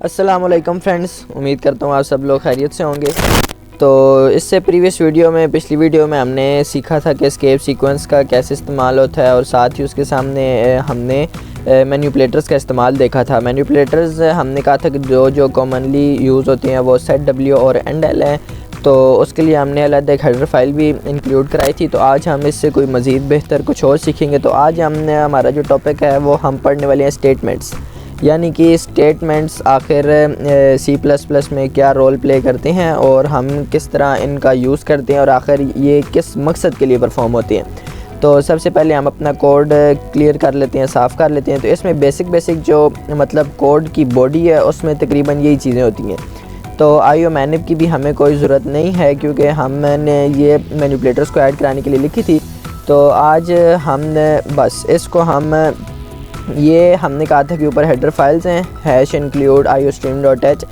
अस्सलामुअलैकुम फ्रेंड्स, उम्मीद करता हूँ आप सब लोग खैरियत से होंगे। तो इससे पिछली वीडियो में हमने सीखा था कि एस्केप सीक्वेंस का कैसे इस्तेमाल होता है और साथ ही उसके सामने हमने मैनिपुलेटर्स का इस्तेमाल देखा था। मैनिपुलेटर्स हमने कहा था कि जो कॉमनली यूज़ होते हैं वो सेट डब्ल्यू और एंड एल हैं, तो उसके लिए हमने अलग एक हेडर फाइल भी इंक्लूड कराई थी। तो आज हम इससे कोई मज़ीद बेहतर कुछ और सीखेंगे। तो आज हमारा जो टॉपिक है वो हम पढ़ने वाले हैं स्टेटमेंट्स, यानी कि स्टेटमेंट्स आखिर C++ में क्या रोल प्ले करते हैं और हम किस तरह इनका यूज़ करते हैं और आखिर ये किस मकसद के लिए परफॉर्म होते हैं। तो सबसे पहले हम अपना कोड क्लियर कर लेते हैं, साफ़ कर लेते हैं। तो इसमें बेसिक जो मतलब कोड की बॉडी है उसमें तकरीबन यही चीज़ें होती हैं। तो IO मैनिप की भी हमें कोई ज़रूरत नहीं है क्योंकि हमने ये मैनिपुलेटर्स को ऐड कराने के लिए लिखी थी। तो आज हमने बस इसको हमने कहा था कि ऊपर हेडर फाइल्स हैं #include iostream.h,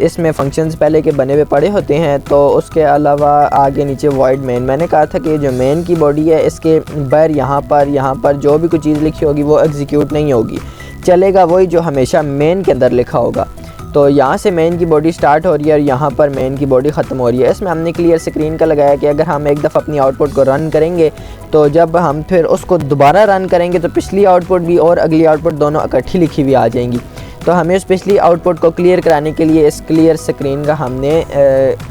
इसमें फंक्शंस पहले के बने हुए पड़े होते हैं। तो उसके अलावा आगे नीचे वॉइड मेन, मैंने कहा था कि जो मेन की बॉडी है इसके बाहर यहाँ पर जो भी कोई चीज़ लिखी होगी वो एग्जीक्यूट नहीं होगी, चलेगा वही जो हमेशा मेन के अंदर लिखा होगा। तो यहाँ से मेन की बॉडी स्टार्ट हो रही है और यहाँ पर मेन की बॉडी ख़त्म हो रही है। इसमें हमने क्लियर स्क्रीन का लगाया कि अगर हम एक दफ़ा अपनी आउटपुट को रन करेंगे तो जब हम फिर उसको दोबारा रन करेंगे तो पिछली आउटपुट भी और अगली आउटपुट दोनों इकट्ठी लिखी हुई आ जाएंगी। तो हमें उस पिछली आउटपुट को क्लियर कराने के लिए इस क्लियर स्क्रीन का हमने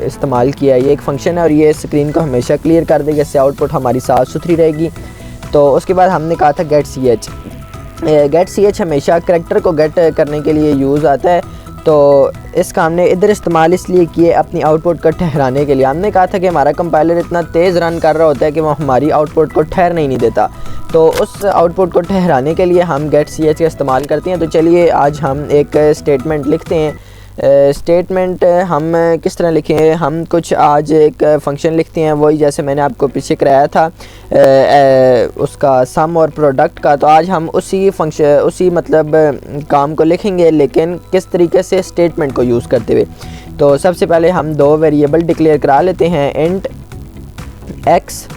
इस्तेमाल किया। ये एक फंक्शन है और ये स्क्रीन को हमेशा क्लियर कर देगा, इससे आउटपुट हमारी साफ़ सुथरी रहेगी। तो उसके बाद हमने कहा था गेट सी एच हमेशा करैक्टर को गेट करने के लिए यूज़ आता है। तो इसका हमने इधर इस्तेमाल इसलिए किए अपनी आउटपुट को ठहराने के लिए। हमने कहा था कि हमारा कंपाइलर इतना तेज़ रन कर रहा होता है कि वो हमारी आउटपुट को ठहरने नहीं देता। तो उस आउटपुट को ठहराने के लिए हम गेट सी एच का इस्तेमाल करते हैं। तो चलिए आज हम एक स्टेटमेंट लिखते हैं। स्टेटमेंट हम किस तरह लिखें, हम कुछ आज एक फ़ंक्शन लिखते हैं वही जैसे मैंने आपको पीछे कराया था उसका सम और प्रोडक्ट का। तो आज हम उसी मतलब काम को लिखेंगे, लेकिन किस तरीके से स्टेटमेंट को यूज़ करते हुए। तो सबसे पहले हम दो वेरिएबल डिक्लेयर करा लेते हैं, इंट x,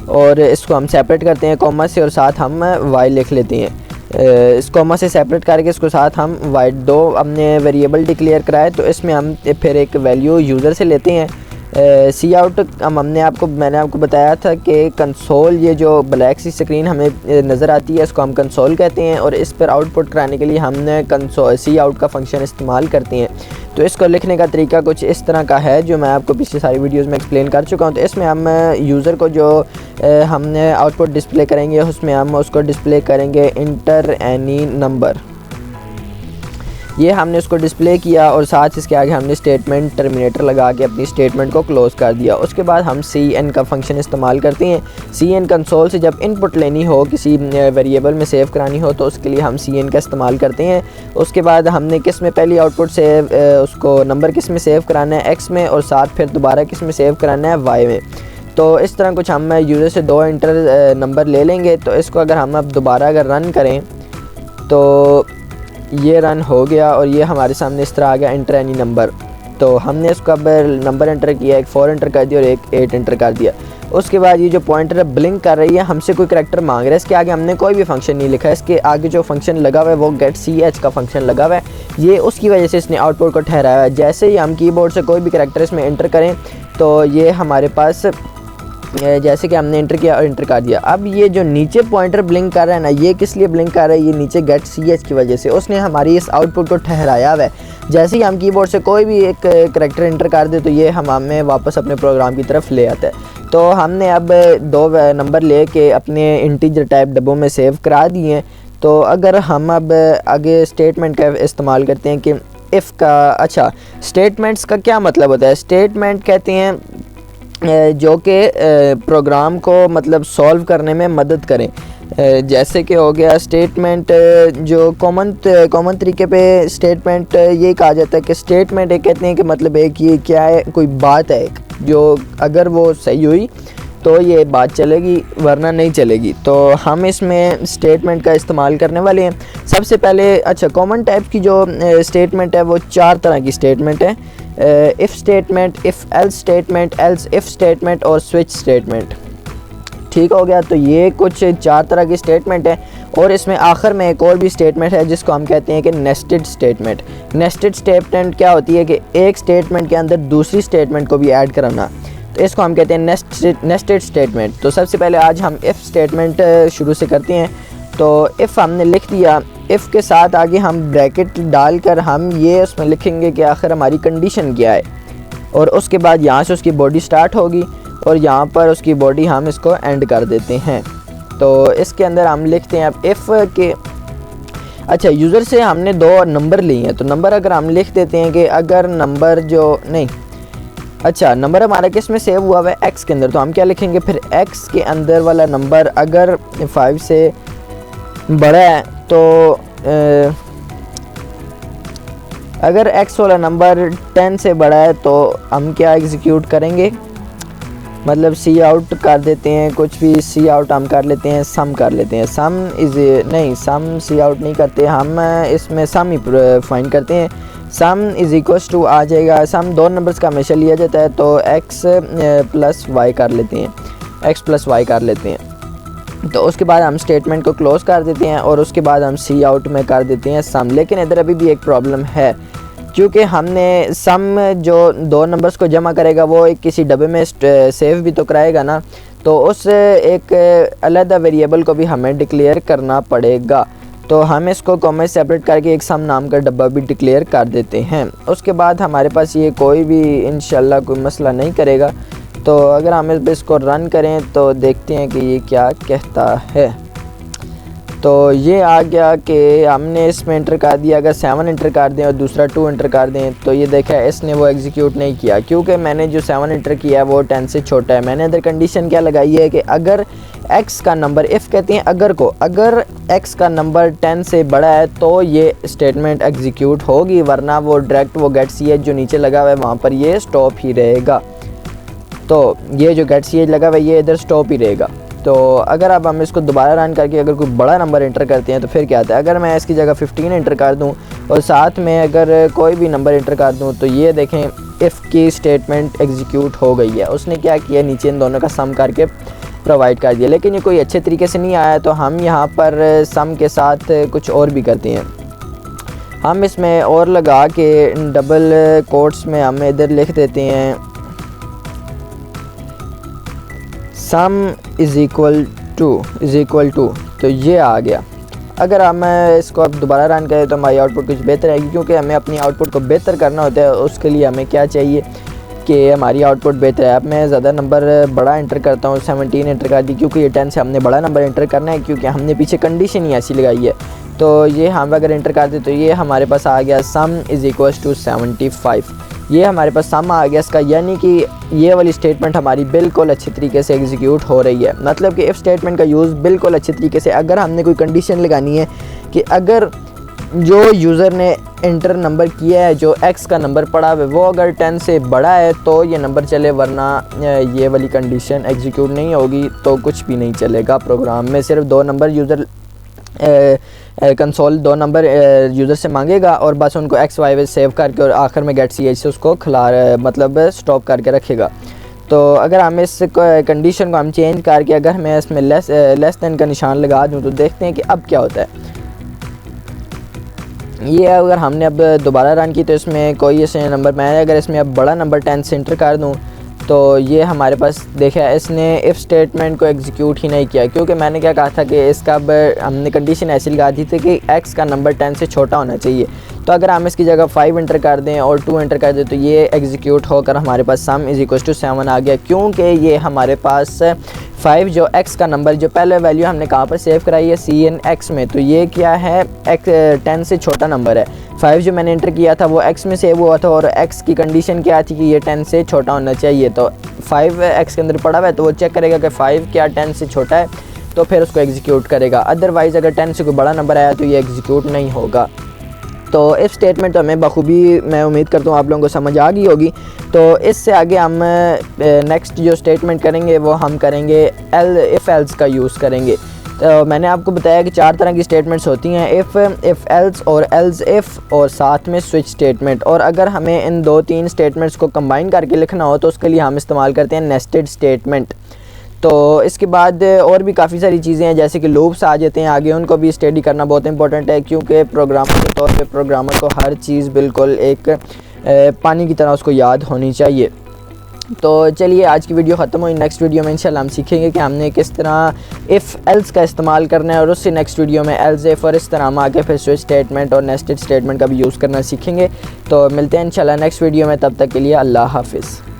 और इसको हम सेपरेट करते हैं कॉमा से और साथ हम y लिख लेते हैं। इस कॉमा से सेपरेट करके इसको साथ हम वाइड दो हमने वेरिएबल डिक्लेयर कराए। तो इसमें हम फिर एक वैल्यू यूज़र से लेते हैं। सी आउट मैंने आपको बताया था कि कंसोल, ये जो ब्लैक सी स्क्रीन हमें नज़र आती है इसको हम कंसोल कहते हैं और इस पर आउटपुट कराने के लिए हमने सी आउट का फंक्शन इस्तेमाल करते हैं। तो इसको लिखने का तरीका कुछ इस तरह का है जो मैं आपको पिछली सारी वीडियोस में एक्सप्लेन कर चुका हूँ। तो इसमें हम यूज़र को जो हमने आउटपुट डिस्प्ले करेंगे उसमें हम उसको डिस्प्ले करेंगे इंटर एनी नंबर, ये हमने उसको डिस्प्ले किया और साथ इसके आगे हमने स्टेटमेंट टर्मिनेटर लगा के अपनी स्टेटमेंट को क्लोज़ कर दिया। उसके बाद हम cn का फंक्शन इस्तेमाल करते हैं। cn कंसोल से जब इनपुट लेनी हो, किसी वेरिएबल में सेव करानी हो, तो उसके लिए हम cn का इस्तेमाल करते हैं। उसके बाद हमने किस में पहली आउटपुट से उसको नंबर किस में सेव कराना है, x में, और साथ फिर दोबारा किस में सेव कराना है, y में। तो इस तरह कुछ हम यूज़र से दो इंटर नंबर ले लेंगे। तो इसको अगर हम अब दोबारा अगर रन करें तो ये रन हो गया और ये हमारे सामने इस तरह आ गया इंटर एनी नंबर। तो हमने इसको अब नंबर एंटर किया, एक 4 एंटर कर दिया और एक 8 एंटर कर दिया। उसके बाद ये जो पॉइंटर ब्लिंक कर रही है, हमसे कोई करैक्टर मांग रहा है। इसके आगे हमने कोई भी फंक्शन नहीं लिखा है, इसके आगे जो फंक्शन लगा हुआ है वो गेट सी एच का फंक्शन लगा हुआ है। ये उसकी वजह से इसने आउटपुट को ठहराया है। जैसे ही हम कीबोर्ड से कोई भी करैक्टर इसमें एंटर करें तो ये हमारे पास जैसे कि हमने एंटर किया और एंटर कर दिया। अब ये जो नीचे पॉइंटर ब्लिंक कर रहा है ना, ये किस लिए ब्लिंक कर रहा है, ये नीचे गेट सी एच की वजह से उसने हमारी इस आउटपुट को ठहराया हुआ है। जैसे ही हम कीबोर्ड से कोई भी एक करैक्टर एंटर कर दे तो ये हमें वापस अपने प्रोग्राम की तरफ ले आता है। तो हमने अब दो नंबर ले के अपने इंटीजर टाइप डब्बों में सेव करा दिए हैं। तो अगर हम अब आगे स्टेटमेंट का इस्तेमाल करते हैं कि इफ़ का, अच्छा स्टेटमेंट्स का क्या मतलब होता है। स्टेटमेंट कहते हैं जो कि प्रोग्राम को मतलब सॉल्व करने में मदद करें। जैसे कि हो गया स्टेटमेंट, जो कॉमन तरीके पे स्टेटमेंट ये कहा जाता है कि स्टेटमेंट एक कहते हैं कि मतलब एक ये क्या है, कोई बात है एक जो अगर वो सही हुई तो ये बात चलेगी वरना नहीं चलेगी। तो हम इसमें स्टेटमेंट का इस्तेमाल करने वाले हैं। सबसे पहले अच्छा कॉमन टाइप की जो स्टेटमेंट है वो 4 तरह की स्टेटमेंट है, if statement, if else statement, else if statement और स्विच स्टेटमेंट। ठीक हो गया। तो ये कुछ 4 तरह की स्टेटमेंट है और इसमें आखिर में एक और भी स्टेटमेंट है जिसको हम कहते हैं कि नेस्टेड स्टेटमेंट। नेस्टेड स्टेटमेंट क्या होती है कि एक स्टेटमेंट के अंदर दूसरी स्टेटमेंट को भी ऐड कराना, तो इसको हम कहते हैं नेस्टेड स्टेटमेंट। तो सबसे पहले आज हम इफ़ स्टेटमेंट शुरू से करते हैं। तो इफ़ हमने लिख दिया, इफ़ के साथ आगे हम ब्रैकेट डालकर हम ये उसमें लिखेंगे कि आखिर हमारी कंडीशन क्या है, और उसके बाद यहाँ से उसकी बॉडी स्टार्ट होगी और यहाँ पर उसकी बॉडी हम इसको एंड कर देते हैं। तो इसके अंदर हम लिखते हैं अब इफ़ के, अच्छा यूज़र से हमने 2 नंबर लिए हैं, तो नंबर अगर हम लिख देते हैं कि अगर नंबर जो नहीं, अच्छा नंबर हमारा किस में सेव हुआ हुआ है, एक्स के अंदर, तो हम क्या लिखेंगे फिर एक्स के अंदर वाला नंबर अगर 5 से बड़ा है तो अगर एक्स वाला नंबर 10 से बड़ा है तो हम क्या एग्जीक्यूट करेंगे, मतलब सी आउट कर देते हैं, कुछ भी सी आउट हम कर लेते हैं, सम कर लेते हैं। सम इज़ नहीं, सम सी आउट नहीं करते हम, इसमें सम ही फाइंड करते हैं। सम इज़ इक्वल्स टू आ जाएगा, सम 2 नंबर्स का हमेशा लिया जाता है, तो एक्स प्लस वाई कर लेते हैं, एक्स प्लस वाई कर लेते हैं। तो उसके बाद हम स्टेटमेंट को क्लोज़ कर देते हैं और उसके बाद हम सी आउट में कर देते हैं सम। लेकिन इधर अभी भी एक प्रॉब्लम है, क्योंकि हमने सम जो 2 नंबर्स को जमा करेगा वो एक किसी डब्बे में सेव भी तो कराएगा ना, तो उस एक अलग वेरिएबल को भी हमें डिक्लेयर करना पड़ेगा। तो हम इसको कॉमा सेपरेट करके एक सम नाम का डब्बा भी डिक्लेयर कर देते हैं। उसके बाद हमारे पास ये कोई भी इंशाल्लाह कोई मसला नहीं करेगा। तो अगर हम इसको रन करें तो देखते हैं कि ये क्या कहता है। तो ये आ गया कि हमने इसमें इंटर कर दिया, अगर 7 इंटर कर दें और दूसरा 2 इंटर कर दें तो ये देखा इसने वो एग्जीक्यूट नहीं किया, क्योंकि मैंने जो 7 इंटर किया है वो 10 से छोटा है। मैंने अंदर कंडीशन क्या लगाई है कि अगर x का नंबर, इफ़ कहते हैं अगर को, अगर x का नंबर 10 से बड़ा है तो ये स्टेटमेंट एग्जीक्यूट होगी, वरना वो डायरेक्ट वो गेट ch जो नीचे लगा हुआ है वहाँ पर ये स्टॉप ही रहेगा। तो ये जो गेट ch लगा हुआ है ये इधर स्टॉप ही रहेगा। तो अगर अब हम इसको दोबारा रन करके अगर कोई बड़ा नंबर इंटर करते हैं तो फिर क्या आता है, अगर मैं इसकी जगह 15 इंटर कर दूं और साथ में अगर कोई भी नंबर इंटर कर दूं तो ये देखें इफ़ की स्टेटमेंट एग्जीक्यूट हो गई है। उसने क्या किया, नीचे इन दोनों का सम करके प्रोवाइड कर दिया, लेकिन ये कोई अच्छे तरीके से नहीं आया। तो हम यहाँ पर सम के साथ कुछ और भी करते हैं। हम इसमें और लगा के डबल कोट्स में हम इधर लिख देते हैं सम इज़ इक्वल टू, तो ये आ गया। अगर हम इसको अब दोबारा रन करें तो हमारी आउटपुट कुछ बेहतर आएगी, क्योंकि हमें अपनी आउटपुट को बेहतर करना होता है। उसके लिए हमें क्या चाहिए कि हमारी आउटपुट बेहतर है। अब मैं ज़्यादा नंबर बड़ा इंटर करता हूँ, 17 इंटर कर दी, क्योंकि ये 10 से हमने बड़ा नंबर इंटर करना है, क्योंकि हमने पीछे कंडीशन ही ऐसी लगाई है। तो ये हम अगर इंटर कर दें तो ये हमारे पास आ गया सम इज़ इक्वल्स टू 75। ये हमारे पास सम आ गया इसका, यानी कि ये वाली स्टेटमेंट हमारी बिल्कुल अच्छे तरीके से एग्जीक्यूट हो रही है। मतलब कि इफ़ स्टेटमेंट का यूज़ बिल्कुल अच्छे तरीके से, अगर हमने कोई कंडीशन लगानी है कि अगर जो यूज़र ने इंटर नंबर किया है, जो एक्स का नंबर पड़ा है वो अगर 10 से बड़ा है तो ये नंबर चले, वरना ये वाली कंडीशन एग्जीक्यूट नहीं होगी, तो कुछ भी नहीं चलेगा प्रोग्राम में। सिर्फ 2 number user console 2 number user से मांगेगा और बस उनको एक्स वाई सेव करके और आखिर में गेट ch से उसको मतलब स्टॉप करके रखेगा। तो अगर हम इस कंडीशन को हम चेंज करके अगर मैं इसमें लेस देन का निशान लगा दूं तो देखते हैं कि अब क्या होता है। ये अगर हमने अब दोबारा रन की तो इसमें कोई ऐसे नंबर, मैं अगर इसमें अब बड़ा नंबर 10 से इंटर कर दूँ तो ये हमारे पास देखा इसने इफ़ स्टेटमेंट को एग्जीक्यूट ही नहीं किया, क्योंकि मैंने क्या कहा था कि इसका अब हमने कंडीशन ऐसी लगा दी थी कि x का नंबर 10 से छोटा होना चाहिए। तो अगर हम इसकी जगह 5 इंटर कर दें और 2 इंटर कर दें तो ये एग्जीक्यूट होकर हमारे पास सम इज़ इक्वल टू 7 आ गया, क्योंकि ये हमारे पास 5 जो x का नंबर जो पहले वैल्यू हमने कहाँ पर सेव कराई है CN(x) में, तो ये क्या है 10 से छोटा नंबर है। 5 जो मैंने इंटर किया था वो x में सेव हुआ था और x की कंडीशन क्या थी कि ये 10 से छोटा होना चाहिए। तो 5 x के अंदर पड़ा हुआ है तो वो चेक करेगा कि 5 क्या 10 से छोटा है, तो फिर उसको एग्जीक्यूट करेगा। अदरवाइज़ अगर 10 से कोई बड़ा नंबर आया तो ये एग्जीक्यूट नहीं होगा। तो इफ़ स्टेटमेंट तो हमें बखूबी, मैं उम्मीद करता हूँ आप लोगों को समझ आ गई होगी। तो इससे आगे हम नेक्स्ट जो स्टेटमेंट करेंगे वो हम करेंगे इफ़ एल्स का यूज़ करेंगे। तो मैंने आपको बताया कि 4 तरह की स्टेटमेंट्स होती हैं, इफ़ एल्स और एल्स इफ़ और साथ में स्विच स्टेटमेंट। और अगर हमें इन 2-3 स्टेटमेंट्स को कंबाइन करके लिखना हो तो उसके लिए हम इस्तेमाल करते हैं नेस्टेड स्टेटमेंट। तो इसके बाद और भी काफ़ी सारी चीज़ें हैं जैसे कि लूप्स आ जाते हैं आगे, उनको भी स्टडी करना बहुत इंपॉर्टेंट है, क्योंकि प्रोग्रामर के तौर पे प्रोग्रामर को हर चीज़ बिल्कुल एक पानी की तरह उसको याद होनी चाहिए। तो चलिए आज की वीडियो ख़त्म हुई। नेक्स्ट वीडियो में इंशाल्लाह हम सीखेंगे कि हमने किस तरह इफ़ एल्स का इस्तेमाल करना है, और उससे नेक्स्ट वीडियो में एल्स इफ और इस तरह हम आगे फिर स्विच स्टेटमेंट और नेस्टेड स्टेटमेंट का भी यूज़ करना सीखेंगे। तो मिलते हैं इंशाल्लाह नेक्स्ट वीडियो में, तब तक के लिए अल्लाह हाफिज़।